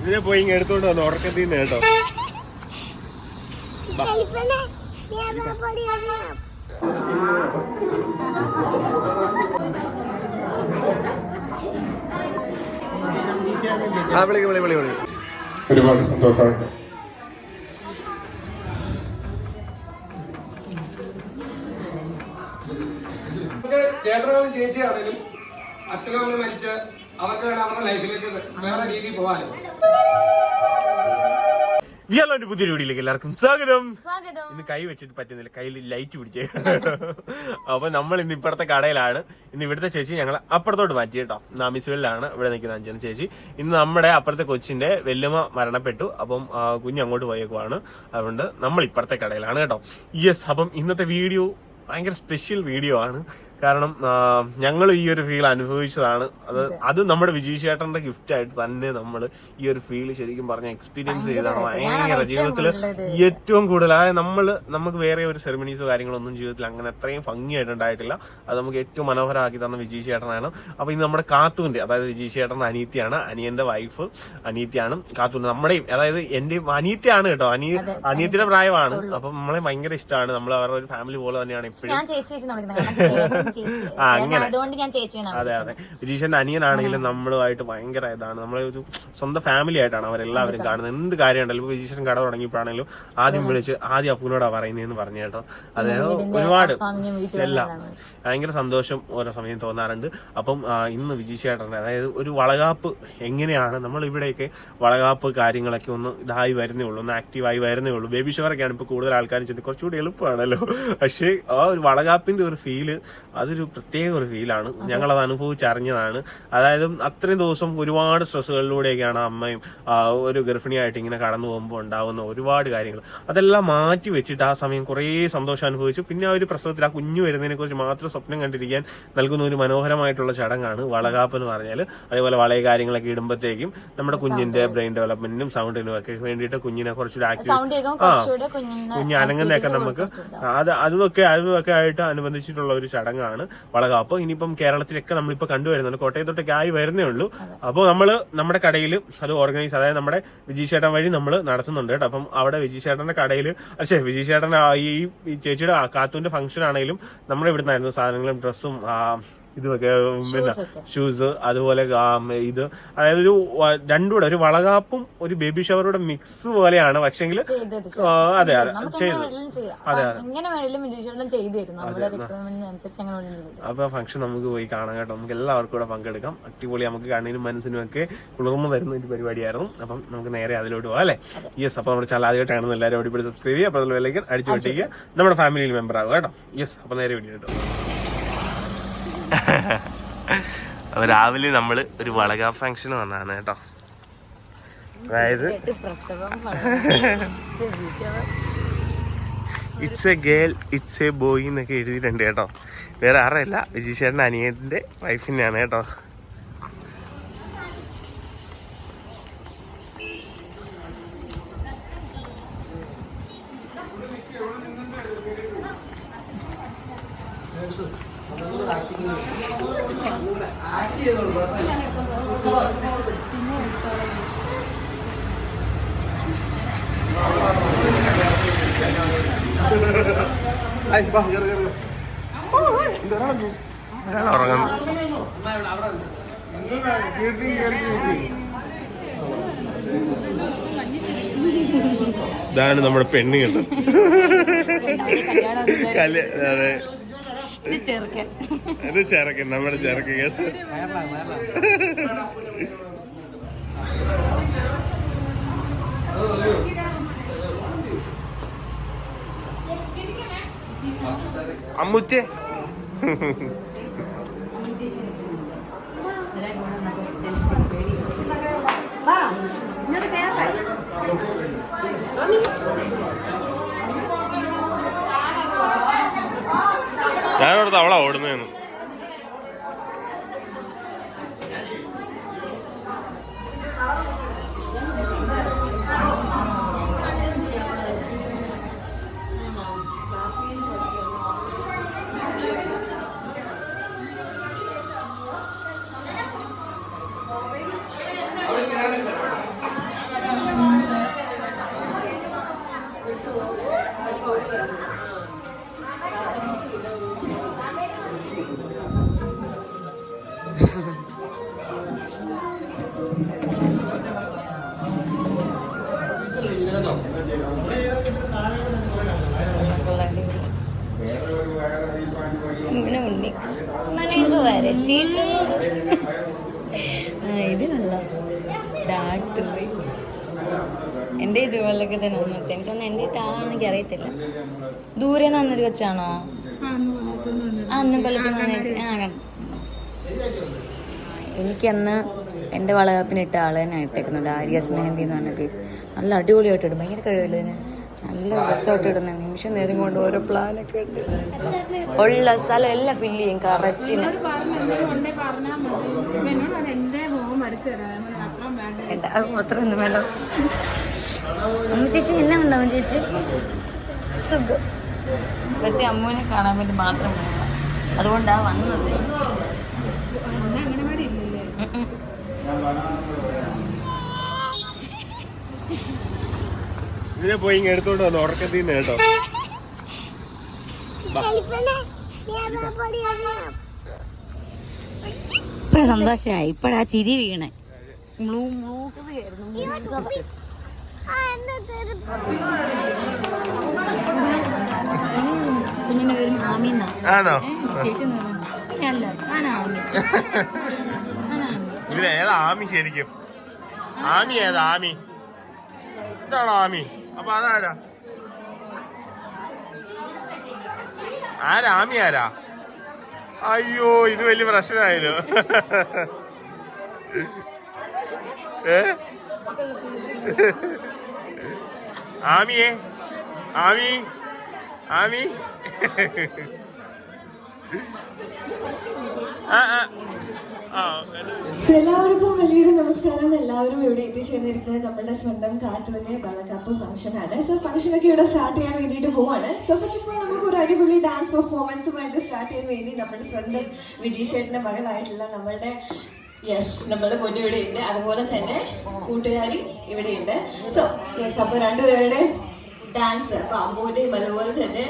ഇതിനെ പോയി ഇങ്ങനെ എടുത്തോണ്ട് വന്നു ഉറക്കത്തിൽ നിന്ന് കേട്ടോ. ഒരുപാട് സന്തോഷമുണ്ട്. ചേട്ടനാണെങ്കിലും ചേച്ചിയാണെങ്കിലും അച്ഛനും അമ്മയും മരിച്ച് അവർക്ക് വേണം അവരുടെ ലൈഫിലേക്ക് വേറെ രീതിയിൽ പോകാനും. വിയാലോന്റെ പുതിയൊരു വീഡിയോയിലേക്ക് എല്ലാവർക്കും സ്വാഗതം. ഇന്ന് കൈ വെച്ചിട്ട് പറ്റുന്നില്ല, കയ്യിൽ ലൈറ്റ് പിടിച്ചേ. അപ്പൊ നമ്മൾ ഇന്ന് ഇപ്പുറത്തെ കടയിലാണ്. ഇന്ന് ഇവിടുത്തെ ചേച്ചി ഞങ്ങൾ അപ്പുറത്തോട്ട് മാറ്റി കേട്ടോ. നാമിസുകളിലാണ് ഇവിടെ നിൽക്കുന്ന അഞ്ചന ചേച്ചി. ഇന്ന് നമ്മുടെ അപ്പുറത്തെ കൊച്ചിന്റെ വെല്ലുമ്മ മരണപ്പെട്ടു. അപ്പം കുഞ്ഞ് അങ്ങോട്ട് പോയേക്കുവാണ്. അതുകൊണ്ട് നമ്മൾ ഇപ്പുറത്തെ കടയിലാണ് കേട്ടോ. യെസ്, അപ്പം ഇന്നത്തെ വീഡിയോ ഭയങ്കര സ്പെഷ്യൽ വീഡിയോ ആണ്. കാരണം ഞങ്ങൾ ഈ ഒരു ഫീൽ അനുഭവിച്ചതാണ്. അത് നമ്മുടെ വിജയ് ചേട്ടന്റെ ഗിഫ്റ്റ് ആയിട്ട് തന്നെ നമ്മൾ ഈ ഒരു ഫീൽ ശരിക്കും പറഞ്ഞ എക്സ്പീരിയൻസ് ചെയ്തതാണ്. ഭയങ്കര ജീവിതത്തിൽ ഏറ്റവും കൂടുതൽ, അതായത് നമുക്ക് വേറെ ഒരു സെറിമണീസോ കാര്യങ്ങളൊന്നും ജീവിതത്തിൽ അങ്ങനെ അത്രയും ഭംഗിയായിട്ട് ഉണ്ടായിട്ടില്ല. അത് നമുക്ക് ഏറ്റവും മനോഹരമാക്കി തന്ന വിജയ് ചേട്ടനാണ്. അപ്പൊ ഇത് നമ്മുടെ കാത്തൂന്റെ, അതായത് വിജയ് ചേട്ടന്റെ അനീത്തിയാണ്, അനിയന്റെ വൈഫ് അനീത്തിയാണ്. കാത്തൂന് നമ്മുടെയും, അതായത് എന്റെയും അനീത്തിയാണ് കേട്ടോ. അനിയത്തിന്റെ പ്രായമാണ്. അപ്പൊ നമ്മളെ ഭയങ്കര ഇഷ്ടമാണ്. നമ്മൾ അവരുടെ ഒരു ഫാമിലി പോലെ തന്നെയാണ് എപ്പോഴും. അതെ അതെ, വിജീഷന്റെ അനിയനാണെങ്കിലും നമ്മളുമായിട്ട് ഭയങ്കര ഇതാണ്. നമ്മളെ ഒരു സ്വന്തം ഫാമിലി ആയിട്ടാണ് അവരെല്ലാവരും കാണുന്നത്. എന്ത് കാര്യം ഉണ്ടല്ലോ, ഇപ്പൊ വിജീഷൻ കട തുടങ്ങിയപ്പോഴാണെങ്കിലും ആദ്യം വിളിച്ച് ആദ്യം അപ്പൂനോടാ പറയുന്നതെന്ന് പറഞ്ഞു കേട്ടോ. അതെ, ഒരുപാട് എല്ലാം ഭയങ്കര സന്തോഷം ഓരോ സമയം തോന്നാറുണ്ട്. അപ്പം ഇന്ന് വിജയ് ചേട്ടന്റെ, അതായത് ഒരു വളകാപ്പ് എങ്ങനെയാണ്, നമ്മൾ ഇവിടെയൊക്കെ വളകാപ്പ് കാര്യങ്ങളൊക്കെ ഒന്ന് ഇതായി വരുന്നേ ഉള്ളൂ, ഒന്ന് ആക്റ്റീവായി വരുന്നേ ഉള്ളൂ. ബേബി ഷവറൊക്കെയാണ് ഇപ്പൊ കൂടുതൽ ആൾക്കാരും ചെയ്ത് കുറച്ചുകൂടി എളുപ്പമാണല്ലോ. പക്ഷേ ആ ഒരു വളകാപ്പിന്റെ ഒരു ഫീല്, അതൊരു പ്രത്യേക ഒരു ഫീലാണ്. ഞങ്ങളത് അനുഭവിച്ചറിഞ്ഞതാണ്. അതായത് അത്രയും ദിവസം ഒരുപാട് സ്ട്രെസ്സുകളിലൂടെയൊക്കെയാണ് അമ്മയും ഒരു ഗർഭിണിയായിട്ട് ഇങ്ങനെ കടന്നു പോകുമ്പോൾ ഉണ്ടാവുന്ന ഒരുപാട് കാര്യങ്ങൾ, അതെല്ലാം മാറ്റി വെച്ചിട്ട് ആ സമയം കുറേ സന്തോഷം അനുഭവിച്ചു. പിന്നെ ആ ഒരു പ്രസവത്തിൽ ആ കുഞ്ഞു വരുന്നതിനെ കുറിച്ച് മാത്രം സ്വപ്നം കണ്ടിരിക്കാൻ നൽകുന്ന ഒരു മനോഹരമായിട്ടുള്ള ചടങ്ങാണ് വളകാപ്പ് എന്ന് പറഞ്ഞാൽ. അതേപോലെ വളയ കാര്യങ്ങളൊക്കെ ഇടുമ്പോഴത്തേക്കും നമ്മുടെ കുഞ്ഞിന്റെ ബ്രെയിൻ ഡെവലപ്മെന്റിനും സൗണ്ടിനും ഒക്കെ വേണ്ടിയിട്ട് കുഞ്ഞിനെ കുറച്ചുകൂടെ കുഞ്ഞ് അനങ്ങുന്നതൊക്കെ നമുക്ക് അതൊക്കെ ആയിട്ട് അനുബന്ധിച്ചിട്ടുള്ള ഒരു ചടങ്ങാണ് വളകാപ്പ്. ഇനിയിപ്പം കേരളത്തിലൊക്കെ നമ്മളിപ്പോ കണ്ടുവരുന്നുണ്ട്, കോട്ടയത്തോട്ടൊക്കെ ആയി വരുന്നേ ഉള്ളൂ. അപ്പോൾ നമ്മുടെ കടയിൽ അത് ഓർഗനൈസ്, അതായത് നമ്മുടെ വിജയ് ചേട്ടൻ വഴി നമ്മൾ നടത്തുന്നുണ്ട് കേട്ടോ. അപ്പം അവിടെ വിജയ് ചേട്ടന്റെ കടയിൽ, വിജയ് ചേട്ടൻ ഈ ചേച്ചിയുടെ കാത്തൂന്റെ ഫംഗ്ഷൻ ആണെങ്കിലും നമ്മുടെ ഇവിടുന്നായിരുന്നു സാധനങ്ങളും ഡ്രസ്സും ഇതുമൊക്കെ, പിന്നെ ഷൂസ്, അതുപോലെ ഇത്, അതായത് ഒരു രണ്ടും കൂടെ ഒരു വളകാപ്പും ഒരു ബേബി ഷവറുടെ മിക്സ് പോലെയാണ്. പക്ഷെങ്കിൽ അതെ അതെ അപ്പൊ ഫംഗ്ഷൻ നമുക്ക് പോയി കാണാം കേട്ടോ. നമുക്ക് എല്ലാവർക്കും കൂടെ പങ്കെടുക്കാം. അടിപൊളി, നമുക്ക് കണ്ണിനും മനസ്സിനും ഒക്കെ കുളിർമ തരുന്ന ഒരു പരിപാടിയായിരുന്നു. അപ്പം നമുക്ക് നേരെ അതിലോട്ട് പോകാം അല്ലേ. യെസ്, അപ്പൊ നമ്മുടെ ചാനൽ ആദ്യമായിട്ട് കാണുന്ന എല്ലാവരും ഓടിപ്പിടി സബ്സ്ക്രൈബ് ചെയ്യുക, അപ്പോൾ അതിലേക്ക് അടിച്ചു പൊട്ടിക്കുക, നമ്മുടെ ഫാമിലിയിൽ മെമ്പർ ആവുക കേട്ടോ. യെസ്, അപ്പൊ നേരെ വീഡിയോ കേട്ടോ. രാവിലെ നമ്മള് ഒരു വളകാപ്പ് ഫംഗ്ഷൻ വന്നതാണ് കേട്ടോ. അതായത് it's A girl, it's A boy എന്നൊക്കെ എഴുതിയിട്ടുണ്ട് കേട്ടോ. വേറെ ആരല്ല, വിജയ് ചേട്ടൻ്റെ അനിയന്റെ വൈഫിനെയാണ് കേട്ടോ. ഇതാണ് നമ്മുടെ പെണ്ണ് കേട്ടോ. അതെ, ഇത് ചെറുക്കൻ, നമ്മുടെ ചെറുക്കൻ കേട്ടോ. അമ്മുച്ചേ, ഞാനോടത്ത് അവളാ ഓടുന്നതെന്ന്. ഇവിടെ ഉണ്ണി മനക്ക് വരച്ചിട്ട് ഇത് നല്ല ഡാട്ടുപോയി. എൻ്റെ ഇതുപോലൊക്കെ തന്നെ ഒന്നത്തെ എനിക്കൊന്നും എൻ്റെ ഇട്ടാണെനിക്ക് അറിയത്തില്ല. ദൂരെ നിന്ന് വന്നൊരു കൊച്ചാണോ? അന്ന് കൊല്ലത്ത് എനിക്കന്ന് എൻ്റെ വളകാപ്പിന് ഇട്ട ആളെ തന്നെ ഇട്ടേക്കുന്നുണ്ട്. ആര്യാസ് മെഹന്തി എന്ന് പറഞ്ഞ പേര്. നല്ല അടിപൊളിയായിട്ട് ഇടും, ഭയങ്കര കഴിവില്ല. നല്ല രസമായിട്ട് ഇടുന്ന നിമിഷം നേരം കൊണ്ട് ഓരോ പ്ലാനൊക്കെ ഉണ്ട്. ഉള്ള സ്ഥലം എല്ലാം ഫില്ല് ചെയ്യും കറക്റ്റിന്. അത്രയൊന്നും വേണ്ട. അമ്മ ചേച്ചി എല്ലാം ഉണ്ടാവും ചേച്ചി. സുഖം. ഇവിടുത്തെ അമ്മൂനെ കാണാൻ വേണ്ടി മാത്രം പോകണം. അതുകൊണ്ടാ വന്നത്. ഇതിനെ പോയി ഇങ്ങ് എടുത്തോണ്ട് വന്നു ഉറക്കത്തിൽ നിന്ന് കേട്ടോ. ഇപ്പഴ സന്തോഷായി. ഇപ്പഴാ ചിരി വീണേ. കുഞ്ഞിന്റെ പേര് ആമിന്നാ. ചേച്ചി അല്ല ആമി. ഇതിലേതാ ആമി ശരിക്കും? ആമി ഏതാ? ആമി ഇതാണോ ആമി? അപ്പൊ അതാരാ? ആമി ആരാ? അയ്യോ ഇത് വലിയ പ്രശ്നമായല്ലോ. ആമിയേ ആമി ആമി എല്ലാവർക്കും വലിയൊരു നമസ്കാരം. എല്ലാവരും ഇവിടെ എത്തിച്ചേർന്നിരിക്കുന്നത് നമ്മളുടെ സ്വന്തം കാത്തുവിന്റെ വളകാപ്പ് ഫംഗ്ഷൻ ആണ്. സോ ഫംഗ്ഷനൊക്കെ ഇവിടെ സ്റ്റാർട്ട് ചെയ്യാൻ വേണ്ടിയിട്ട് പോവാണ്. സോ ഫസ്റ്റ് ഓഫ് ഓൾ നമുക്ക് ഒരു അടിപൊളി ഡാൻസ് പെർഫോമൻസുമായിട്ട് സ്റ്റാർട്ട് ചെയ്യാൻ വേണ്ടി നമ്മുടെ സ്വന്തം വിജീഷേട്ടന്റെ മകളായിട്ടുള്ള നമ്മളുടെ നമ്മുടെ പൊന്നു ഇവിടെ ഉണ്ട്. അതുപോലെ തന്നെ കൂട്ടുകാരി ഇവിടെ ഉണ്ട്. സോ അപ്പൊ രണ്ടുപേരുടെ ഡാൻസ്, അപ്പൊ അമ്മൂന്റെയും അതുപോലെ തന്നെ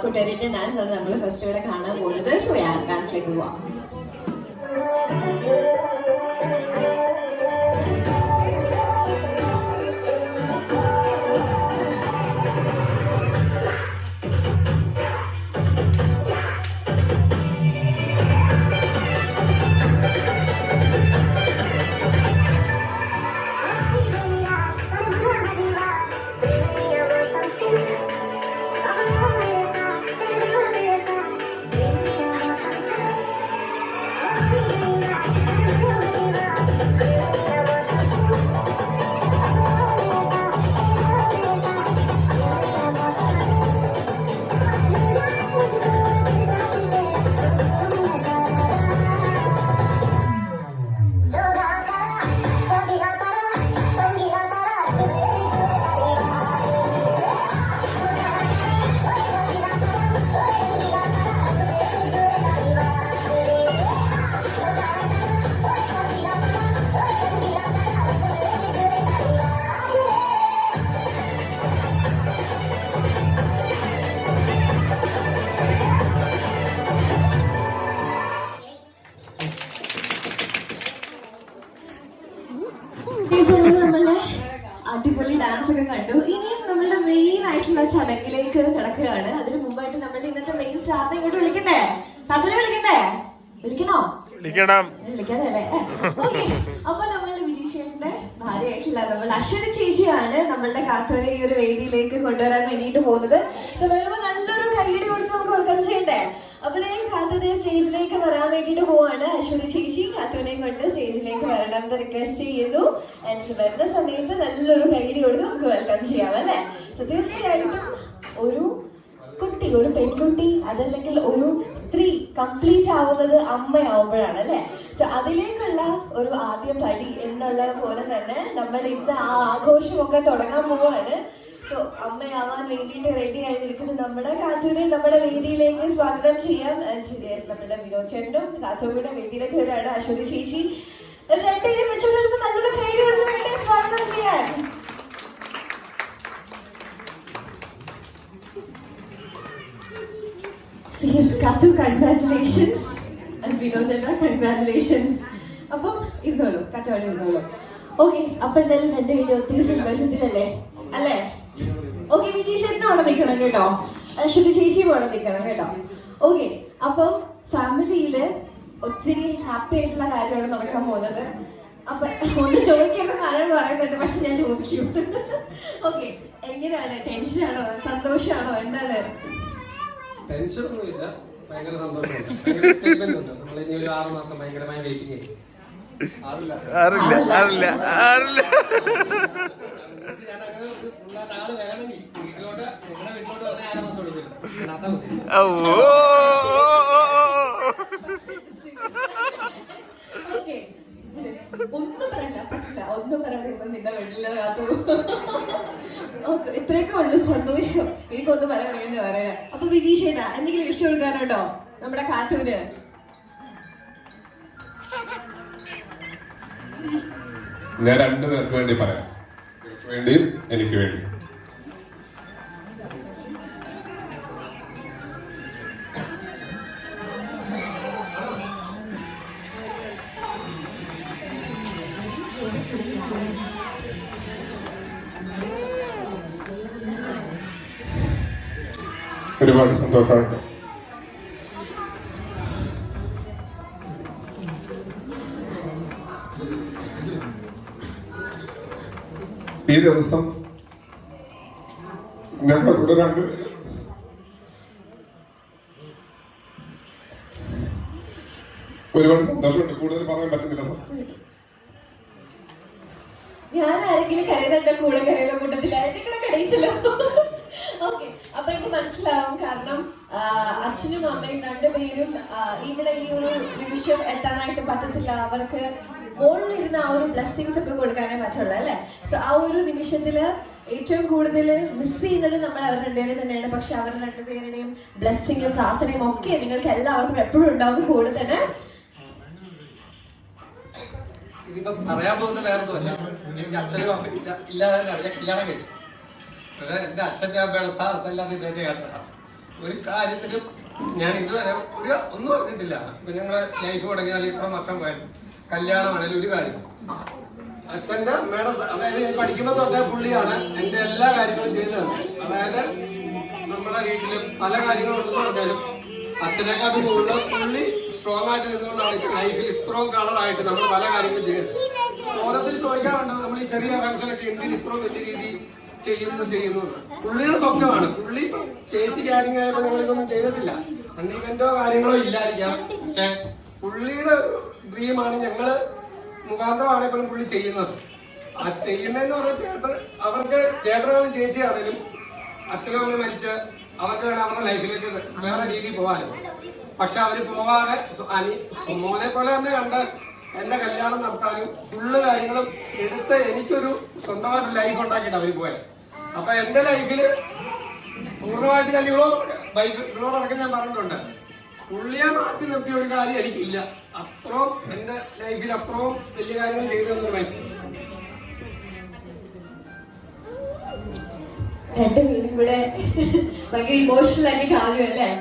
കൂട്ടുകാരിന്റെ ഡാൻസ് ആണ് നമ്മൾ ഫസ്റ്റ് ഇവിടെ കാണാൻ പോകുന്നത്. സോ ഡാൻസിലേക്ക് പോവാം. നമ്മളുടെ അടിപൊളി ഡാൻസ് ഒക്കെ കണ്ടു. ഇനിയും നമ്മളുടെ മെയിൻ ആയിട്ടുള്ള ചടങ്ങിലേക്ക് കിടക്കുകയാണ്. അതിന് മുമ്പായിട്ട് നമ്മളുടെ ഇന്നത്തെ മെയിൻ സ്റ്റാറിനെ ഇങ്ങോട്ട് വിളിക്കണ്ടേ? കഥനെ വിളിക്കണ്ടേ? വിളിക്കണോ? വിളിക്കാതല്ലേ? ഓക്കെ. അപ്പൊ നമ്മളുടെ വിജീഷേട്ടന്റെ ഭാര്യയായിട്ടുള്ള നമ്മൾ അശ്വതി ചേച്ചിയാണ് നമ്മളുടെ കാത്തോനെ ഈ ഒരു വേദിയിലേക്ക് കൊണ്ടുവരാൻ വേണ്ടിയിട്ട് പോകുന്നത്. സോ വരുമ്പോ നല്ലൊരു കൈയ്യടി കൊടുത്ത് നമുക്ക് വെൽക്കം ചെയ്യണ്ടേ? അപ്പൊ കാത്തോനെ സ്റ്റേജിലേക്ക് വരാൻ വേണ്ടിയിട്ട് പോവാണ്. അശ്വതി ചേച്ചി കാത്തോനെയും കൊണ്ട് സ്റ്റേജിലേക്ക് വരണം റിക്വസ്റ്റ് ചെയ്യുന്നു. വരുന്ന സമയത്ത് നല്ലൊരു കൈയ്യടി കൊടുത്ത് നമുക്ക് വെൽക്കം ചെയ്യാം അല്ലെ? സോ തീർച്ചയായിട്ടും ഒരു കുട്ടി, ഒരു പെൺകുട്ടി അതല്ലെങ്കിൽ ഒരു സ്ത്രീ കംപ്ലീറ്റ് ആവുന്നത് അമ്മയാവുമ്പോഴാണ് അല്ലെ? സോ അതിലേക്കുള്ള ഒരു ആദ്യ പടി എന്നുള്ള പോലെ തന്നെ നമ്മൾ ഇന്ന് ആ ആഘോഷമൊക്കെ തുടങ്ങാൻ പോവാണ്. സോ അമ്മയാവാൻ വേണ്ടിയിട്ട് റെഡി ആയിരിക്കുന്ന നമ്മുടെ കാത്തൂരെ നമ്മുടെ വേദിയിലേക്ക് സ്വാഗതം ചെയ്യാം. നമ്മുടെ വിനോദ് ചേട്ടനും കാത്തൂരുടെ വേദിയിലേക്ക് വരാണ്. അശ്വതി ചേച്ചി രണ്ടുപേരും വെച്ചുകൊണ്ടിരുമ്പോൾ നല്ലൊരു കൈയ്യടി കൊടുത്ത് വേണ്ടി സ്വാഗതം ചെയ്യാൻ. So yes, Kathu, congratulations. And Vinod Chandra, congratulations. അപ്പം ഇരുന്നോളൂ, കച്ചവടം ഇരുന്നോളൂ. ഓക്കെ, അപ്പൊ എന്തായാലും രണ്ടുപേരും ഒത്തിരി സന്തോഷത്തിലല്ലേ അല്ലേ? ഓക്കെ, വിജയ് ചേട്ടനും അവിടെ നിൽക്കണം കേട്ടോ, ശ്രുതി ചേച്ചിയും അവിടെ നിൽക്കണം കേട്ടോ. ഓക്കെ, അപ്പം ഫാമിലിയില് ഒത്തിരി ഹാപ്പി ആയിട്ടുള്ള കാര്യമാണ് നടക്കാൻ പോകുന്നത്. അപ്പൊ ഒന്ന് ചോദിക്കേണ്ട കാര്യം പറയുന്നുണ്ട്, പക്ഷെ ഞാൻ ചോദിക്കും. ഓക്കെ, എങ്ങനെയാണ്? ടെൻഷനാണോ സന്തോഷമാണോ എന്താണ്? ടെൻഷൻ ഒന്നുമില്ല, ഭയങ്കര സന്തോഷമുണ്ട്, ഭയങ്കര എക്സൈറ്റ്മെന്റ് ഉണ്ട്. നമ്മൾ ഇനി ഒരു 6 മാസം ഭയങ്കരമായ വെയിറ്റിംഗ് ആയിരിക്കും. ഞാൻ അങ്ങനെ ഫുള്ളായിട്ട് ആള് വരണമെങ്കിൽ വീട്ടിലോട്ട് ഞങ്ങളുടെ വീട്ടിലോട്ട് വന്നാൽ 6 മാസം എടുക്കില്ല. ഓക്കെ, ഒന്നും പറയില്ല, പറ്റില്ല, ഒന്നും പറയാതെ ഇപ്പൊ നിന്റെ വീട്ടില് കാത്തു. ഓക്കെ, ഇത്രയൊക്കെ ഉള്ളു സന്തോഷം, എനിക്കൊന്നും പറയാൻ വേണ്ടി പറയാ. അപ്പൊ വിജയ് ചേട്ടാ എന്തെങ്കിലും വിഷയം കൊടുക്കാനുണ്ടോ നമ്മുടെ കാത്തൂര്? ഞാൻ 2 പേർക്ക് വേണ്ടി പറയാം, എനിക്ക് വേണ്ടിയും എനിക്ക് വേണ്ടിയും. ഒരുപാട് സന്തോഷമുണ്ട്. ഈ ദിവസം ഞങ്ങളുടെ കൂടെ 2 പേര് ഒരുപാട് സന്തോഷമുണ്ട്. കൂടുതൽ പറയാൻ പറ്റുന്നില്ല. ഞാൻ ആരെങ്കിലും കരയുന്ന കൂടെ കരയുന്ന കൂട്ടത്തില്ല, നിങ്ങളെ കരയിച്ചല്ലോ. ഓക്കെ, അപ്പൊ എനിക്ക് മനസ്സിലാവും, കാരണം അച്ഛനും അമ്മയും 2 പേരും ഇവിടെ ഈ ഒരു നിമിഷം എത്താനായിട്ട് പറ്റത്തില്ല. അവർക്ക് മുകളിലിരുന്ന ആ ഒരു ബ്ലെസ്സിങ്സ് ഒക്കെ കൊടുക്കാനേ പറ്റുള്ളൂ അല്ലേ? സോ ആ ഒരു നിമിഷത്തില് ഏറ്റവും കൂടുതൽ മിസ് ചെയ്യുന്നത് നമ്മൾ അവർ 2 പേരെ തന്നെയാണ്. പക്ഷെ അവർ 2 പേരുടെയും ബ്ലെസ്സിങ്ങും പ്രാർത്ഥനയും ഒക്കെ നിങ്ങൾക്ക് എല്ലാവർക്കും എപ്പോഴും ഉണ്ടാവും കൂടെ തന്നെ. ഇതിപ്പോ പറയാൻ പോകുന്ന വേറൊന്നുമല്ല, എനിക്ക് അച്ഛനും അമ്മയും ഇല്ലാതെ ഞാൻ കല്യാണം കഴിച്ചു. പക്ഷെ എന്റെ അച്ഛൻ്റെ അമ്മയുടെ സ്ഥാനത്തല്ലാതെ ഇതേ കേട്ടതാണ്. ഒരു കാര്യത്തിലും ഞാൻ ഇതുവരെ ഒന്നും പറഞ്ഞിട്ടില്ല. ഇപ്പൊ ഞങ്ങളെ ലൈഫ് തുടങ്ങിയാൽ ഇത്ര വർഷം പോയാലും കല്യാണമാണെങ്കിലും ഒരു കാര്യം അച്ഛൻ്റെ അമ്മയുടെ, അതായത് ഞാൻ പഠിക്കുമ്പോൾ തൊട്ടേ പുള്ളിയാണ് എന്റെ എല്ലാ കാര്യങ്ങളും ചെയ്തു തന്നെ. അതായത് നമ്മുടെ വീട്ടില് പല കാര്യങ്ങളും ഉണ്ടെന്ന് പറഞ്ഞാലും അച്ഛനെക്കാട്ടും കൂടുതൽ പുള്ളി സ്ട്രോങ് ആയിട്ട് നിന്നുകൊണ്ടാണ് ഇപ്പൊ ലൈഫിൽ ഇത്രയും കളറായിട്ട് നമ്മൾ പല കാര്യങ്ങളും ചെയ്തത്. ഓരോരുത്തർ ചോദിക്കാറുണ്ട്, നമ്മൾ ഈ ചെറിയ ഫംഗ്ഷനൊക്കെ എന്തിന് ഇത്രയും വലിയ രീതിയിൽ ചെയ്യുന്നു. പുള്ളിയുടെ സ്വപ്നമാണ്. പുള്ളി ചേച്ചി ക്യാരിങ് ആയപ്പോ ഞങ്ങൾ ഇതൊന്നും ചെയ്തിട്ടില്ല, ഇവന്റോ കാര്യങ്ങളോ ഇല്ലായിരിക്കാം. പക്ഷെ പുള്ളിയുടെ ഡ്രീമാണ് ഞങ്ങള് മുഖാന്തരമാണ് ഇപ്പോഴും പുള്ളി ചെയ്യുന്നത്. ആ ചെയ്യുന്നതെന്ന് പറഞ്ഞാൽ അവർക്ക് ചേട്ടനാണെങ്കിലും ചേച്ചിയാണെങ്കിലും അച്ഛനും അമ്മയും മരിച്ച് അവർക്ക് വേണം അവരുടെ ലൈഫിലേക്ക് വേറെ രീതിയിൽ പോകാനും. പക്ഷെ അവര് പോവാതെ മോനെ പോലെ തന്നെ കണ്ട് എന്റെ കല്യാണം നടത്താനും ഫുള്ള് കാര്യങ്ങളും എടുത്ത് എനിക്കൊരു സ്വന്തമായിട്ട് ലൈഫ് ഉണ്ടാക്കിയിട്ട് അവര് പോയത്. അപ്പൊ എന്റെ ലൈഫില് പൂർണ്ണമായിട്ട് ഞാൻ ഇവളോടൊക്കെ ഞാൻ പറഞ്ഞിട്ടുണ്ട്, പുള്ളിയെ മാറ്റി നിർത്തിയ ഒരു കാര്യം എനിക്കില്ല. അത്രയും എന്റെ ലൈഫിൽ അത്രയും വലിയ കാര്യങ്ങൾ ചെയ്തു തന്നൊരു മനുഷ്യൻ. 2 പേരും കൂടെ ഭയങ്കര ഇമോഷണൽ ആയിട്ട് കാണുമല്ലേ?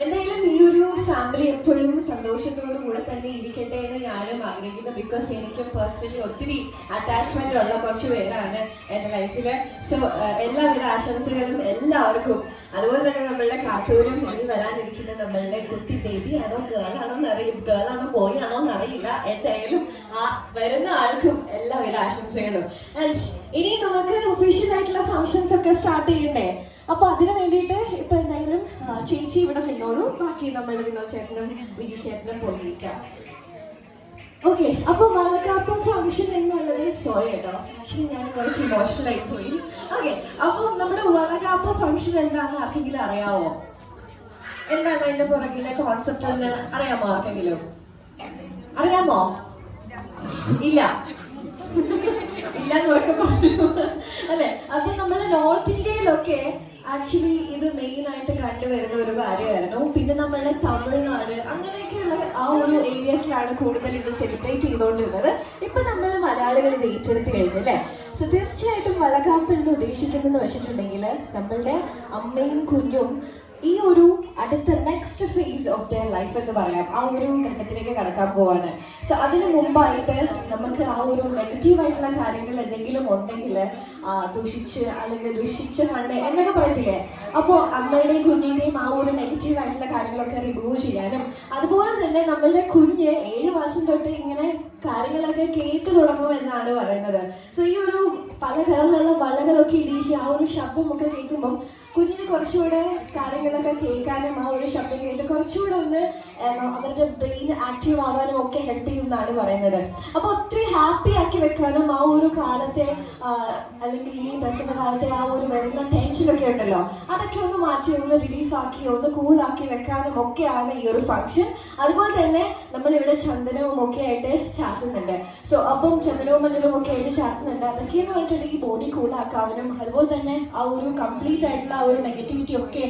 എന്തായാലും ഈ ഒരു ഫാമിലി എപ്പോഴും സന്തോഷത്തോടു കൂടെ തന്നെ ഇരിക്കട്ടെ എന്ന് ഞാനും ആഗ്രഹിക്കുന്നു. ബിക്കോസ് എനിക്ക് പേഴ്സണലി ഒത്തിരി അറ്റാച്ച്മെന്റ് ഉള്ള കുറച്ച് പേരാണ് എൻ്റെ ലൈഫിൽ. സോ എല്ലാവിധ ആശംസകളും എല്ലാവർക്കും. അതുപോലെ തന്നെ നമ്മളുടെ കാത്തൂരും ഇനി വരാനിരിക്കുന്ന നമ്മളുടെ കുട്ടി ബേബിയാണോ ഗേളാണോ ബോയ് ആണോ എന്നറിയില്ല. എന്തായാലും ആ വരുന്ന ആൾക്കും എല്ലാവിധ ആശംസകളും. ആൻഡ് ഇനി നമുക്ക് ഒഫീഷ്യൽ ആയിട്ടുള്ള ഫങ്ഷൻസ് ഒക്കെ സ്റ്റാർട്ട് ചെയ്യണ്ടേ? അപ്പൊ അതിനു വേണ്ടിയിട്ട് ഇപ്പൊ എന്തായാലും ചേച്ചി ഇവിടെ നിന്നോളൂ, ബാക്കി നമ്മളുടെ വിനോദ് ചേട്ടനും വിജയ് ചേട്ടനും പോയിരിക്കാം. ഓക്കെ, അപ്പൊ വളക്കാപ്പം ഫംഗ്ഷൻ എന്നുള്ളത്, സോറി കേട്ടോ, ആക്ച്വലി ഞാൻ കുറച്ച് ഇമോഷണൽ ആയി പോയി. ഓക്കെ, അപ്പൊ നമ്മുടെ വളക്കാപ്പം ഫംഗ്ഷൻ എന്താണെന്ന് ആർക്കെങ്കിലും അറിയാവോ? എന്താണ് അതിന്റെ പുറകിലെ കോൺസെപ്റ്റ് എന്ന് അറിയാമോ? ആർക്കെങ്കിലും അറിയാമോ? ഇല്ല ഇല്ലാന്ന് ഉറക്കെ പറഞ്ഞു അല്ലെ? അപ്പൊ നമ്മള് നോർത്ത് ഇന്ത്യയിലൊക്കെ ആക്ച്വലി ഇത് മെയിൻ ആയിട്ട് കണ്ടുവരുന്ന ഒരു കാര്യമായിരുന്നു. പിന്നെ നമ്മളുടെ തമിഴ്നാട് അങ്ങനെയൊക്കെയുള്ള ആ ഒരു ഏരിയസിലാണ് കൂടുതൽ ഇത് സെലിബ്രേറ്റ് ചെയ്തുകൊണ്ടിരുന്നത്. ഇപ്പൊ നമ്മൾ മലയാളികൾ ഇത് ഏറ്റെടുത്ത് കഴിഞ്ഞു അല്ലേ? സോ തീർച്ചയായിട്ടും വളകാപ്പ് എന്ന് ഉദ്ദേശിക്കുന്നതെന്ന് വെച്ചിട്ടുണ്ടെങ്കിൽ നമ്മളുടെ അമ്മയും കുഞ്ഞും ഈ ഒരു അടുത്ത next face of their life എന്ന് പറയാം, ആ ഒരു ഘട്ടത്തിലേക്ക് കടക്കാൻ പോവാണ്. സോ അതിന് മുമ്പായിട്ട് നമുക്ക് ആ ഒരു നെഗറ്റീവായിട്ടുള്ള കാര്യങ്ങൾ എന്തെങ്കിലും ഉണ്ടെങ്കിൽ ദുഷിച്ച കണ്ണ് എന്നൊക്കെ പറയത്തില്ലേ, അപ്പോൾ അമ്മയുടെയും കുഞ്ഞിൻ്റെയും ആ ഒരു നെഗറ്റീവായിട്ടുള്ള കാര്യങ്ങളൊക്കെ റിമൂവ് ചെയ്യാനും, അതുപോലെ തന്നെ നമ്മളുടെ കുഞ്ഞ് 7 മാസം തൊട്ട് ഇങ്ങനെ കാര്യങ്ങളൊക്കെ കേട്ടു തുടങ്ങും എന്നാണ് പറയുന്നത്. സോ ഈ ഒരു പല കളറിലുള്ള വളകളൊക്കെ ഇടിച്ച് ആ ഒരു ശബ്ദമൊക്കെ കേൾക്കുമ്പം കുഞ്ഞിന് കുറച്ചുകൂടെ കാര്യങ്ങളൊക്കെ കേൾക്കാനും ആ ഒരു ശബ്ദം കേട്ട് കുറച്ചുകൂടെ ഒന്ന് അവരുടെ ബ്രെയിൻ ആക്റ്റീവ് ആവാനും ഒക്കെ ഹെൽപ്പ് ചെയ്യുമെന്നാണ് പറയുന്നത്. അപ്പോൾ ഒത്തിരി ഹാപ്പി ആക്കി വെക്കാനും ആ ഒരു കാലത്തെ അല്ലെങ്കിൽ ഈ പ്രസന്ന കാലത്തെ ആ ഒരു വരുന്ന ടെൻഷനൊക്കെ ഉണ്ടല്ലോ, അതൊക്കെ ഒന്ന് മാറ്റി ഒന്ന് റിലീഫാക്കി ഒന്ന് കൂളാക്കി വെക്കാനും ഒക്കെയാണ് ഈ ഒരു ഫംഗ്ഷൻ. അതുപോലെ തന്നെ നമ്മളിവിടെ ചന്ദനവും ഒക്കെ ആയിട്ട് ചാർത്തുന്നുണ്ട്. സോ അപ്പം ചന്ദനവും മഞ്ഞളും ഒക്കെ ആയിട്ട് ചാർത്തുന്നുണ്ട്. അതൊക്കെയെന്ന് പറഞ്ഞിട്ടുണ്ടെങ്കിൽ ബോഡി കൂളാക്കാനും അതുപോലെ തന്നെ ആ ഒരു കംപ്ലീറ്റ് ആയിട്ടുള്ള ആ ഒരു നെഗറ്റിവിറ്റി ഒക്കെ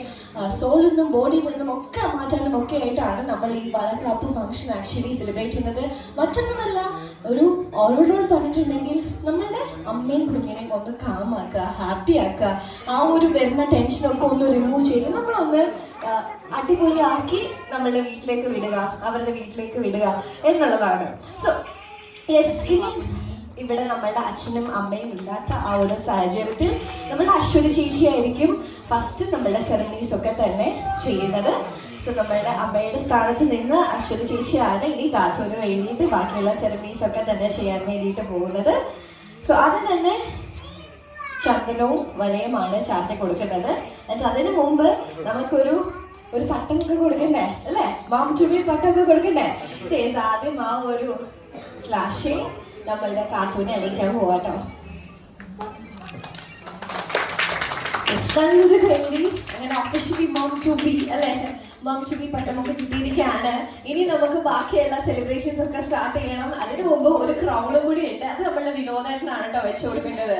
സോളിൽ നിന്നും ബോഡിയിൽ നിന്നും ഒക്കെ മാറ്റാനും ഒക്കെ ആയിട്ടാണ് നമ്മൾ ഈ വളക്കാപ്പ് ഫംഗ്ഷൻ ആക്ച്വലി സെലിബ്രേറ്റ് ചെയ്യുന്നത്. മറ്റൊന്നുമല്ല, ഒരു ഓവറോൾ പറഞ്ഞിട്ടുണ്ടെങ്കിൽ നമ്മളുടെ അമ്മയും കുഞ്ഞിനെയും ഒന്ന് കാമാക്കുക, ഹാപ്പി ആക്കുക, ആ ഒരു വരുന്ന ടെൻഷനൊക്കെ ഒന്ന് റിമൂവ് ചെയ്ത് നമ്മളൊന്ന് അടിപൊളിയാക്കി നമ്മളുടെ വീട്ടിലേക്ക് വിടുക, അവരുടെ വീട്ടിലേക്ക് വിടുക എന്നുള്ളതാണ്. സോ യെസ്, ഇനി ഇവിടെ നമ്മളുടെ അച്ഛനും അമ്മയും ഇല്ലാത്ത ആ ഒരു സാഹചര്യത്തിൽ നമ്മളുടെ അശ്വതി ചേച്ചിയായിരിക്കും ഫസ്റ്റ് നമ്മളുടെ സെറമണീസ് ഒക്കെ തന്നെ ചെയ്യുന്നത്. സോ നമ്മളുടെ അമ്മയുടെ സ്ഥാനത്ത് നിന്ന് അശ്വതി ചേച്ചിയാണ് ഇനി കാത്തൂന് വേണ്ടിയിട്ട് ബാക്കിയുള്ള സെറമണീസ് ഒക്കെ തന്നെ ചെയ്യാൻ വേണ്ടിയിട്ട് പോകുന്നത്. സോ അത് തന്നെ ചന്ദനവും വളയുമാണ് ചാർത്തി കൊടുക്കുന്നത്. എന്നിട്ട് അതിന് മുമ്പ് നമുക്കൊരു പട്ടമൊക്കെ കൊടുക്കണ്ടേ അല്ലേ, മാം ചുമി പട്ടമൊക്കെ കൊടുക്കണ്ടേ. ശേഷം ആദ്യം ആ ഒരു സ്ലാഷേ നമ്മളുടെ കാർട്ടൂനെ അണിയിക്കാൻ പോവാട്ടോ. നല്ലൊരു കൈഡി അങ്ങനെ ഒഫീഷ്യലി മോം ടു ബി അല്ലെ, മോം ടു ബി പട്ടമൊക്കെ കിട്ടിയിരിക്കുകയാണ്. ഇനി നമുക്ക് ബാക്കിയുള്ള സെലിബ്രേഷൻസ് ഒക്കെ സ്റ്റാർട്ട് ചെയ്യണം. അതിനു മുമ്പ് ഒരു ക്രൗണും കൂടി ഉണ്ട്, അത് നമ്മളുടെ വിനോദേട്ടനാണ് കേട്ടോ വെച്ചു കൊടുക്കേണ്ടത്.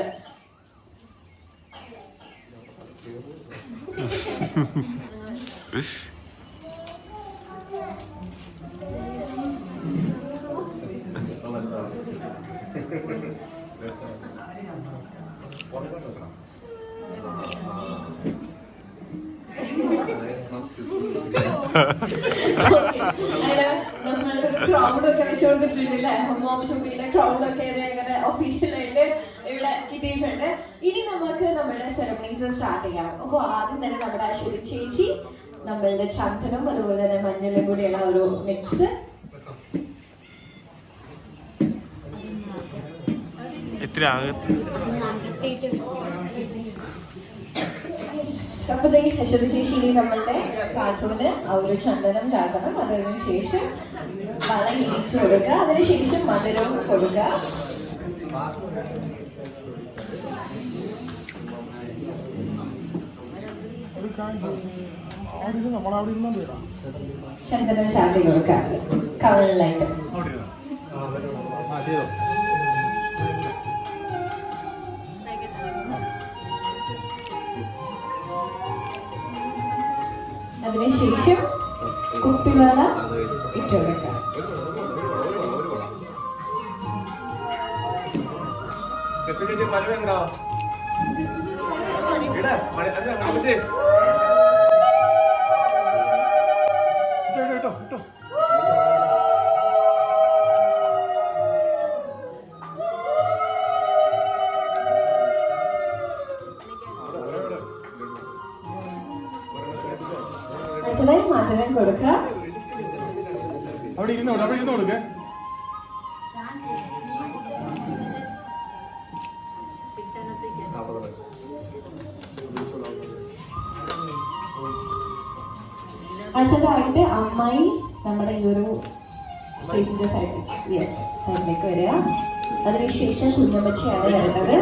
നമ്മളൊരു ക്രൗഡൊക്കെ വെച്ച് കൊടുത്തിട്ടുണ്ടല്ലേ, മോം ചുമ്മിയുടെ ക്രൗഡൊക്കെ അങ്ങനെ ഒഫീഷ്യലായിട്ട് ഇവിടെ കിട്ടിയിട്ടുണ്ട്. ഇനി നമുക്ക് നമ്മുടെ സെറമണീസ് സ്റ്റാർട്ട് ചെയ്യാം. അപ്പോൾ ആദ്യം തന്നെ നമ്മുടെ അശ്വതി ചേച്ചി നമ്മളുടെ ചന്ദനം അതുപോലെ തന്നെ മഞ്ഞളും കൂടിയുള്ള ഒരു മിക്സ് അപ്പൊ അശ്വതി ചേച്ചി ഇനി നമ്മളുടെ കാർട്ടൂന് ആ ഒരു ചന്ദനം ചാർത്തണം. അതിനുശേഷം വള ഇടിച്ചു കൊടുക്കുക, അതിനുശേഷം മധുരവും കൊടുക്കുക. ചന്ദനം ചാർത്തി കൊടുക്കുക കവളിലായിട്ട്. അതിനുശേഷം കുപ്പിവള ഇട്ട് കൊടുക്കുക. അടുത്തതായി മധുരം കൊടുക്കുക. അടുത്തതായിട്ട് അമ്മായി നമ്മുടെ ഈ ഒരു സ്റ്റേജിന്റെ സൈഡിലേക്ക് വരിക. അതിനുശേഷം കുഞ്ഞമ്മച്ചിയാണ് വരേണ്ടത്.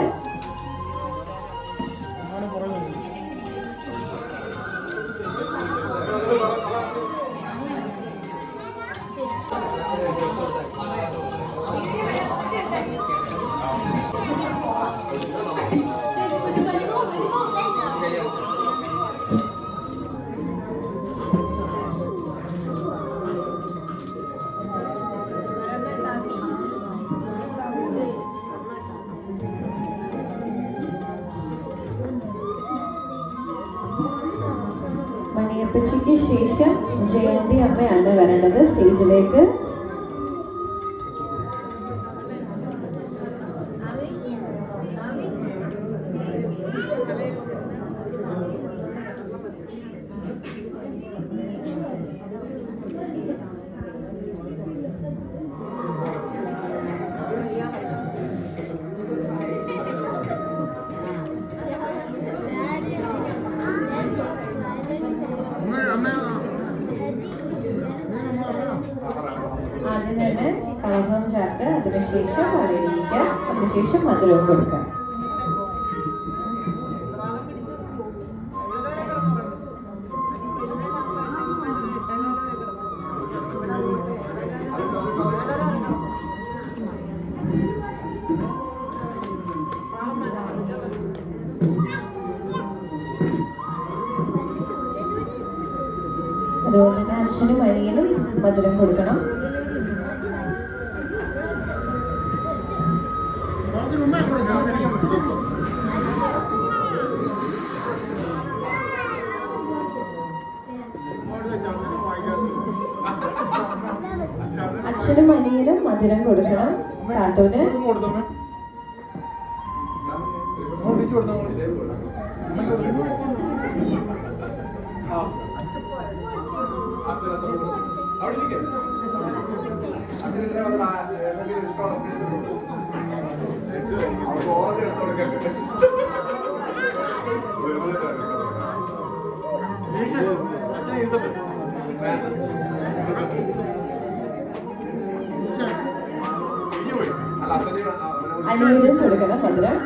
ഉപ്പച്ചിക്ക് ശേഷം ജയന്തി അമ്മയാണ് വരേണ്ടത് സ്റ്റേജിലേക്ക്. ആദ്യം തന്നെ കളഭം ചേർത്ത് അതിനുശേഷം വരടിയിക്കുക, അതിനുശേഷം മധുരവും കൊടുക്കുക. അതുപോലെ തന്നെ അച്ഛനും അനിയനും മധുരം കൊടുക്കണം. അച്ഛനും അനിയനും മധുരം കൊടുക്കണം. കാട്ടൂന് അനിയനും കൊടുക്കണം മധുരം.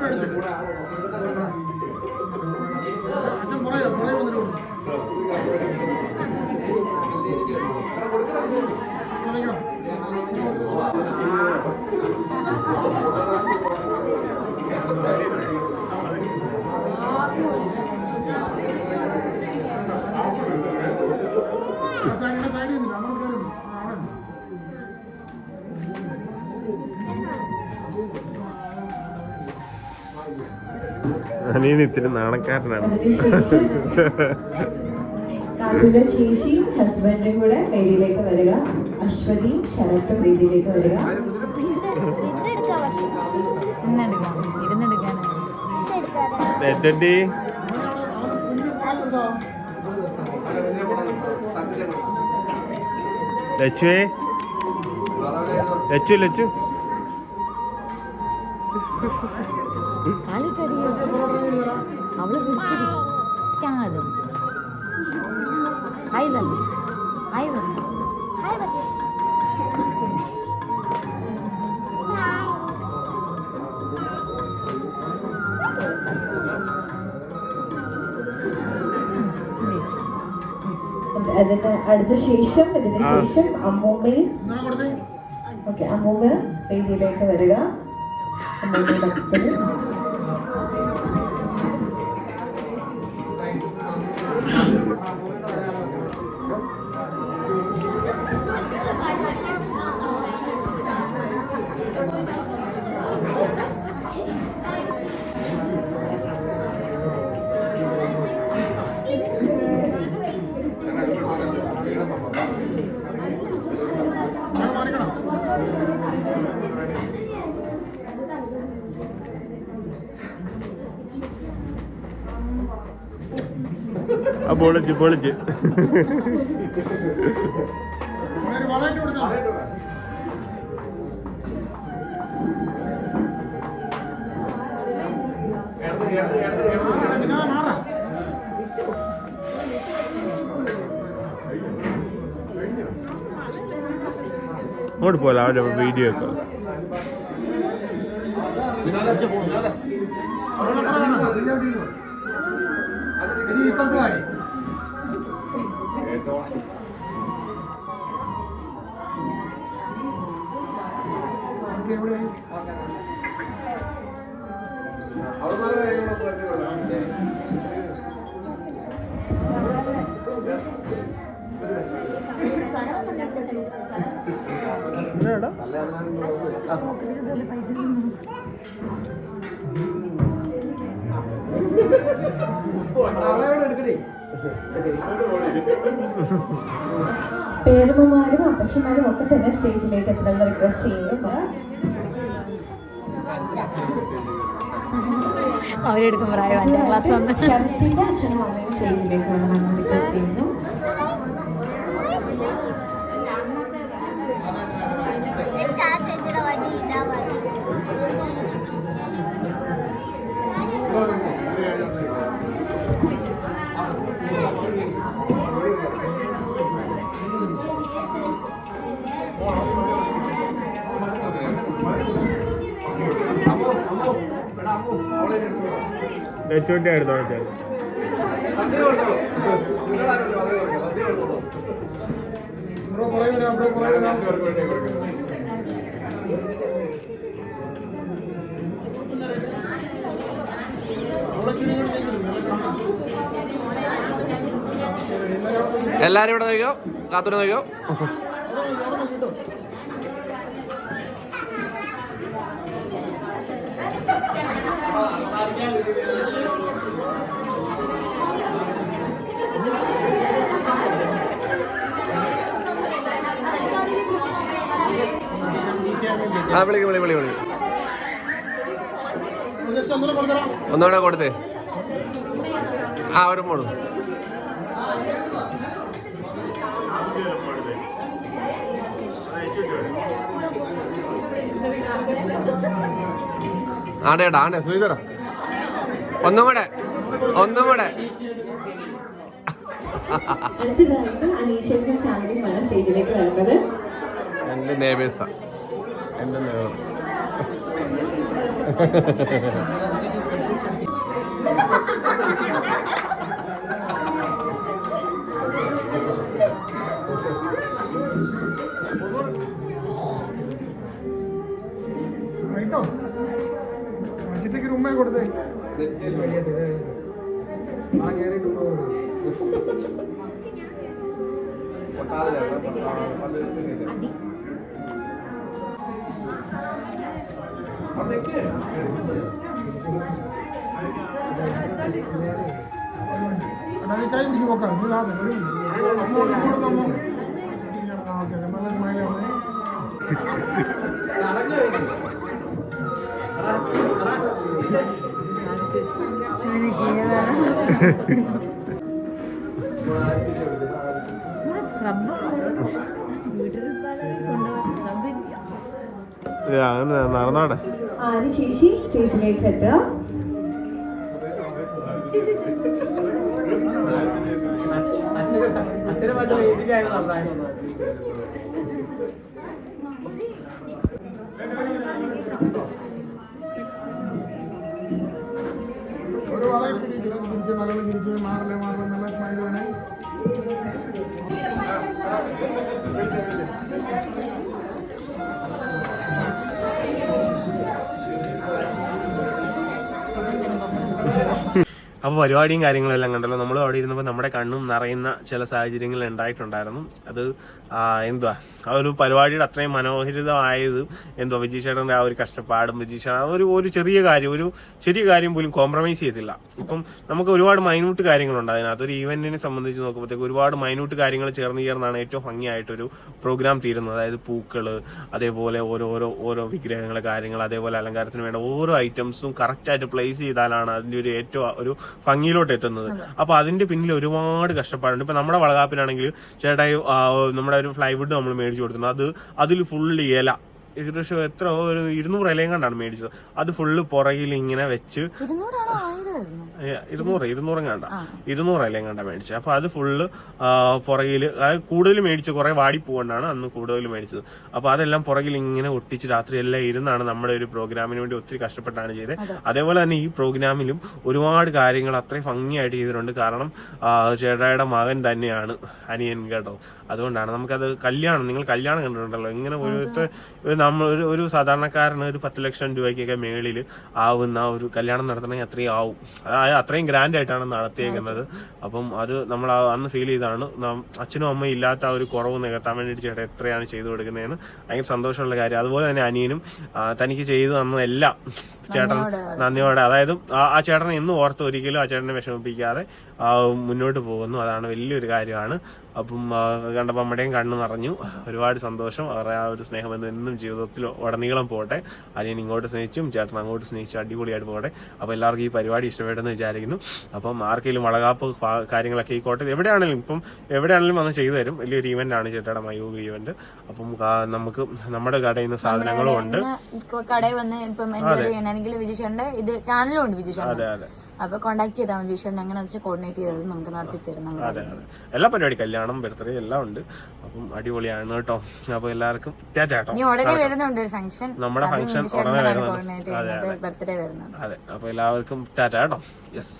അനിയൻ ഇത്തിരി നാണക്കാരനാണ്. അതിനുശേഷം കാട്ടൂര് ചേച്ചി ഹസ്ബൻഡും കൂടെ വേദിയിലേക്ക് വരിക. അശ്വതി ശരത്തും വേദിയിലേക്ക് വരിക. ലച്ചുവേ, ലച്ചു ലച്ചു അവള് പിടിച്ചിരിക്കാതെ ഹായ് വന്നി ഹായ് വന്നി അതിന് അടുത്ത ശേഷം ഇതിന് ശേഷം അമ്മൂമ്മയും അമ്മൂമ്മ വേദിയിലേക്ക് വരിക. അമ്മൂമ്മയുടെ അടുത്തത് പൊളിച്ച് പൊളിച്ച് അങ്ങോട്ട് പോലെ അവരുടെ വീഡിയോ ഒക്കെ പൈസ പേരമ്മമാരും അപ്പച്ചന്മാരും ഒക്കെ തന്നെ സ്റ്റേജിലേക്ക് എത്തണമെന്ന് റിക്വസ്റ്റ് ചെയ്യുന്നു. അവരെടുക്കും പ്രായം 5ാം ക്ലാസ് വന്ന്. ശരത്തിന്റെ അച്ഛനും അമ്മയും സ്റ്റേജിലേക്ക് വരണമെന്ന് റിക്വസ്റ്റ് ചെയ്യുന്നു. എല്ലാരും ഇവിടെ നോക്കിയോ, കാത്തൂര് നോക്കിയോ. ആ വിളി ഒന്നുകൂടെ കൊടുത്തേ. ആ ഒരു മോള് ആണ്ടേട്ടാ ആണ്ടേ സുധീറ ഒന്നും കൂടെ അടുത്തതായിട്ട് അനീഷയുടെ ഫാമിലിയുമാണ് സ്റ്റേജിലേക്ക് വരുന്നത്. എന്റെ നേബേഴ്സാ, എന്റെ നേബർ. ഉമ്മ കൊടുത്തേ കൈ പിടിച്ച് നോക്കാം. നടന്നാടെ ആര്യ ചേച്ചി സ്റ്റേജിലേക്ക് എത്തുക. ഒരു വളയെടുത്തിട്ട് തിരിച്ച് മലകൾ തിരിച്ച് മാറില്ല നല്ല സ്മൈൽ വേണേ. അപ്പോൾ പരിപാടിയും കാര്യങ്ങളെല്ലാം കണ്ടല്ലോ. നമ്മൾ അവിടെ ഇരുന്നപ്പോൾ നമ്മുടെ കണ്ണും നിറയുന്ന ചില സാഹചര്യങ്ങൾ ഉണ്ടായിട്ടുണ്ടായിരുന്നു. അത് എന്തുവാ ആ ഒരു പരിപാടിയുടെ അത്രയും മനോഹരിതമായത് എന്തുവാ വിജയ് ചേട്ടൻ്റെ ആ ഒരു കഷ്ടപ്പാടും വിജയ് ചേട്ടൻ ഒരു ചെറിയ കാര്യം പോലും കോംപ്രമൈസ് ചെയ്തില്ല. ഇപ്പം നമുക്ക് ഒരുപാട് മൈന്യൂട്ട് കാര്യങ്ങളുണ്ട് അതിനകത്ത്. ഒരു ഈവെന്റിനെ സംബന്ധിച്ച് നോക്കുമ്പോഴത്തേക്ക് ഒരുപാട് മൈന്യൂട്ട് കാര്യങ്ങൾ ചേർന്നാണ് ഏറ്റവും ഭംഗിയായിട്ടൊരു പ്രോഗ്രാം തീരുന്നത്. അതായത് പൂക്കള്, അതേപോലെ ഓരോ വിഗ്രഹങ്ങൾ, കാര്യങ്ങൾ, അതേപോലെ അലങ്കാരത്തിന് വേണ്ട ഓരോ ഐറ്റംസും കറക്റ്റായിട്ട് പ്ലേസ് ചെയ്താലാണ് അതിൻ്റെ ഒരു ഏറ്റവും ഒരു ഭംഗിയിലോട്ട് എത്തുന്നത്. അപ്പൊ അതിന്റെ പിന്നിൽ ഒരുപാട് കഷ്ടപ്പാടുണ്ട്. ഇപ്പൊ നമ്മുടെ വളകാപ്പിനാണെങ്കിൽ ചേട്ടായി നമ്മുടെ ഒരു ഫ്ലൈവുഡ് നമ്മൾ മേടിച്ചു കൊടുത്തിട്ടുണ്ട്. അതിൽ ഫുള്ള് ഇല, ഏകദേശം എത്ര 200 ഇലയും കണ്ടാണ് മേടിച്ചത്. അത് ഫുള്ള് പുറകിൽ ഇങ്ങനെ വെച്ച് 200 ഇലയും കണ്ടാ മേടിച്ചത്. അപ്പൊ അത് ഫുള്ള് പുറകിൽ കൂടുതൽ മേടിച്ചത് കുറെ വാടിപ്പോകൊണ്ടാണ് അന്ന് കൂടുതൽ മേടിച്ചത്. അപ്പൊ അതെല്ലാം പുറകിൽ ഇങ്ങനെ ഒട്ടിച്ച് രാത്രി എല്ലാം ഇരുന്നാണ് നമ്മുടെ ഒരു പ്രോഗ്രാമിന് വേണ്ടി ഒത്തിരി കഷ്ടപ്പെട്ടാണ് ചെയ്തത്. അതേപോലെ തന്നെ ഈ പ്രോഗ്രാമിലും ഒരുപാട് കാര്യങ്ങൾ അത്രയും ഭംഗിയായിട്ട് ചെയ്തിട്ടുണ്ട്. കാരണം ചേട്ടായുടെ മകൻ തന്നെയാണ് അനിയൻ കേട്ടോ. അതുകൊണ്ടാണ് നമുക്കത് നിങ്ങൾ കല്യാണം കണ്ടിട്ടുണ്ടല്ലോ, ഇങ്ങനെ നമ്മൾ ഒരു സാധാരണക്കാരന് ഒരു 10 ലക്ഷം രൂപയ്ക്കൊക്കെ മേളിൽ ആവുന്ന ഒരു കല്യാണം നടത്തണമെങ്കിൽ അത്രയും ആവും. അതായത് അത്രയും ഗ്രാൻഡ് ആയിട്ടാണ് നടത്തിയേക്കുന്നത്. അപ്പം അത് നമ്മൾ അന്ന് ഫീൽ ചെയ്താണ് അച്ഛനും അമ്മയും ഇല്ലാത്ത ആ ഒരു കുറവ് നികത്താൻ വേണ്ടിയിട്ട് ചേട്ടൻ എത്രയാണ് ചെയ്തു കൊടുക്കുന്നതെന്ന് ഭയങ്കര സന്തോഷമുള്ള കാര്യം. അതുപോലെ തന്നെ അനിയനും തനിക്ക് ചെയ്തു തന്നതെല്ലാം ചേട്ടൻ നന്ദിയോടെ, അതായത് ആ ചേട്ടനെ എന്നും ഓർത്ത് ഒരിക്കലും ആ ചേട്ടനെ വിഷമിപ്പിക്കാതെ മുന്നോട്ട് പോകുന്നു. അതാണ് വലിയൊരു കാര്യമാണ്. അപ്പം കണ്ടപ്പോൾ നമ്മുടെയും കണ്ണ് നിറഞ്ഞു. ഒരുപാട് സന്തോഷം. അവരുടെ ആ ഒരു സ്നേഹം എന്നും ജീവിതത്തിൽ ഉടനീളം പോട്ടെ. അനിയൻ ഇങ്ങോട്ട് സ്നേഹിച്ചും ചേട്ടൻ അങ്ങോട്ട് സ്നേഹിച്ചും അടിപൊളിയായിട്ട് പോട്ടെ. അപ്പോൾ എല്ലാവർക്കും ഈ പരിപാടി ഇഷ്ടപ്പെട്ടെന്ന് വിചാരിക്കുന്നു. അപ്പം ആർക്കെങ്കിലും വളകാപ്പ് കാര്യങ്ങളൊക്കെ ഈ കോട്ടയത്ത് എവിടെയാണെങ്കിലും വന്ന് ചെയ്തു തരും. വലിയൊരു ഈവന്റ് ആണ് ചേട്ടയുടെ മയൂഗ് ഈവന്റ്. അപ്പം നമുക്ക് നമ്മുടെ കടയിൽ നിന്ന് സാധനങ്ങളും ഉണ്ട്. കടയിൽ വന്ന് ഇപ്പം എൻജോയ് ചെയ്യണമെങ്കിൽ വിജുഷന്റെ ഇത് ചാനലും ഉണ്ട് വിജുഷന്റെ. അതെ അതെ, അപ്പൊ കോൺടാക്ട് ചെയ്താൽ മതി. വിഷയം എങ്ങനെ വെച്ചാൽ കോർഡിനേറ്റ് ചെയ്തത് നമുക്ക് നടത്തി തരും. അതെ അതെ, എല്ലാ പരിപാടി കല്യാണം ബർത്ത്ഡേ എല്ലാം ഉണ്ട്. അപ്പം അടിപൊളിയാണ് കേട്ടോ. അപ്പൊ എല്ലാവർക്കും ടാറ്റാട്ടോ. ഇനി ഉടനെ വരുന്നുണ്ട് ഒരു ഫംഗ്ഷൻ. നമ്മുടെ ഫംഗ്ഷൻ ഉടനെ വരുന്നുണ്ട്. ബർത്ത്ഡേ വരുന്നുണ്ട്. അതെ, അപ്പൊ എല്ലാവർക്കും ടാറ്റാ കേട്ടോ. യെസ്.